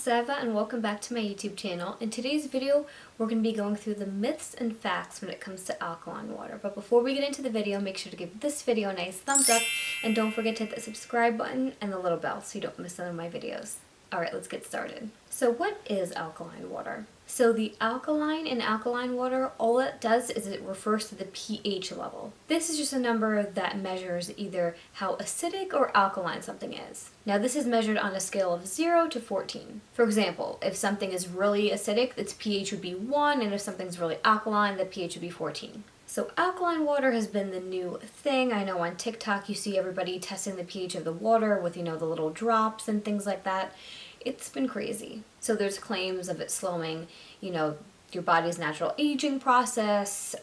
Sava and welcome back to my YouTube channel. In today's video, we're going to be going through the myths and facts when it comes to alkaline water. But before we get into the video, make sure to give this video a nice thumbs up and don't forget to hit the subscribe button and the little bell so you don't miss none of my videos. Alright, let's get started. So what is alkaline water? So the alkaline in alkaline water, all it does is it refers to the pH level. This is just a number that measures either how acidic or alkaline something is. Now this is measured on a scale of 0 to 14. For example, if something is really acidic, its pH would be 1, and if something's really alkaline, the pH would be 14. So alkaline water has been the new thing. I know on TikTok you see everybody testing the pH of the water with, the little drops and things like that. It's been crazy. So there's claims of it slowing, your body's natural aging process,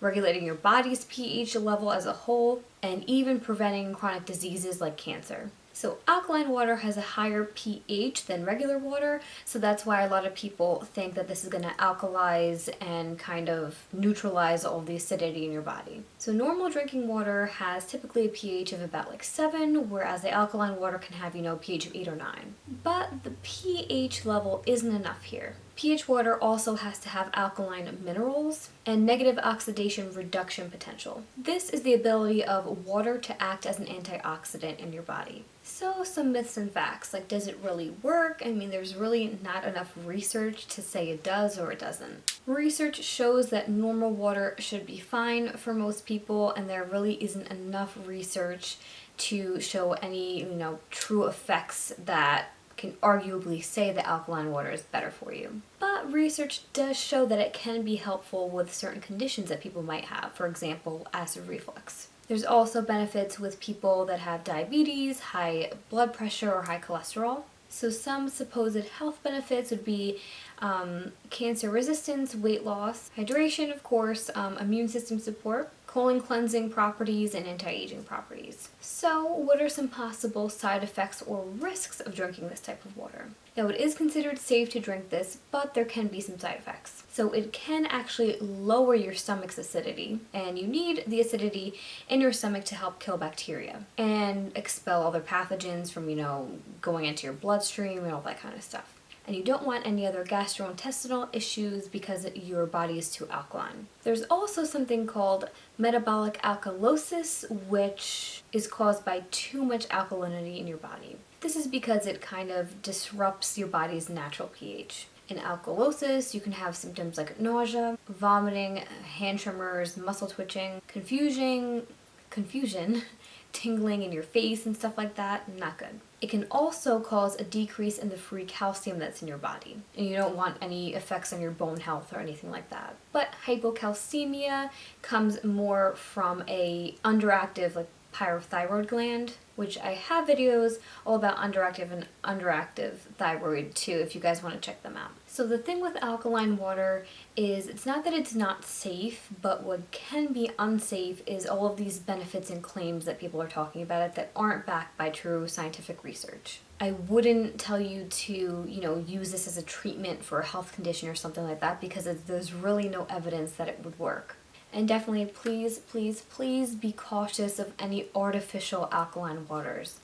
regulating your body's pH level as a whole, and even preventing chronic diseases like cancer. So alkaline water has a higher pH than regular water, so that's why a lot of people think that this is going to alkalize and kind of neutralize all the acidity in your body. So normal drinking water has typically a pH of about like 7, whereas the alkaline water can have, pH of 8 or 9. But the pH level isn't enough here. pH water also has to have alkaline minerals and negative oxidation reduction potential. This is the ability of water to act as an antioxidant in your body. So some myths and facts, like does it really work? I mean, there's really not enough research to say it does or it doesn't. Research shows that normal water should be fine for most people, and there really isn't enough research to show any, true effects that can arguably say that alkaline water is better for you. But research does show that it can be helpful with certain conditions that people might have, for example, acid reflux. There's also benefits with people that have diabetes, high blood pressure, or high cholesterol. So some supposed health benefits would be cancer resistance, weight loss, hydration, of course, immune system support, colon cleansing properties, and anti-aging properties. So what are some possible side effects or risks of drinking this type of water? Now it is considered safe to drink this, but there can be some side effects. So it can actually lower your stomach's acidity, and you need the acidity in your stomach to help kill bacteria and expel other pathogens from, going into your bloodstream and all that kind of stuff. And you don't want any other gastrointestinal issues because your body is too alkaline. There's also something called metabolic alkalosis, which is caused by too much alkalinity in your body. This is because it kind of disrupts your body's natural pH. In alkalosis, you can have symptoms like nausea, vomiting, hand tremors, muscle twitching, confusion, tingling in your face and stuff like that. Not good. It can also cause a decrease in the free calcium that's in your body, and you don't want any effects on your bone health or anything like that. But hypocalcemia comes more from a underactive parathyroid gland, which I have videos all about underactive and underactive thyroid too if you guys want to check them out. So the thing with alkaline water is it's not that it's not safe, but what can be unsafe is all of these benefits and claims that people are talking about it that aren't backed by true scientific research. I wouldn't tell you to, use this as a treatment for a health condition or something like that because there's really no evidence that it would work. And definitely, please, please, please be cautious of any artificial alkaline waters.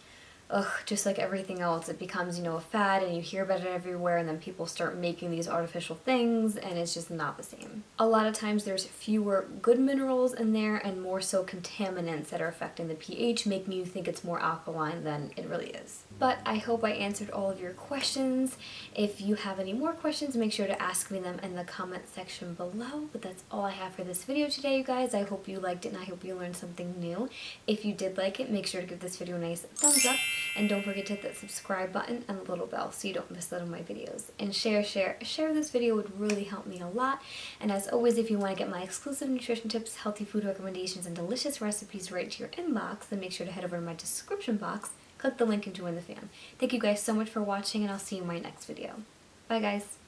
Just like everything else, it becomes, a fad and you hear about it everywhere, and then people start making these artificial things and it's just not the same. A lot of times there's fewer good minerals in there and more so contaminants that are affecting the pH, making you think it's more alkaline than it really is. But I hope I answered all of your questions. If you have any more questions, make sure to ask me them in the comment section below. But that's all I have for this video today, you guys. I hope you liked it and I hope you learned something new. If you did like it, make sure to give this video a nice thumbs up. And don't forget to hit that subscribe button and the little bell so you don't miss out on my videos. And share this video would really help me a lot. And as always, if you want to get my exclusive nutrition tips, healthy food recommendations, and delicious recipes right to your inbox, then make sure to head over to my description box, click the link and join the fam. Thank you guys so much for watching, and I'll see you in my next video. Bye guys!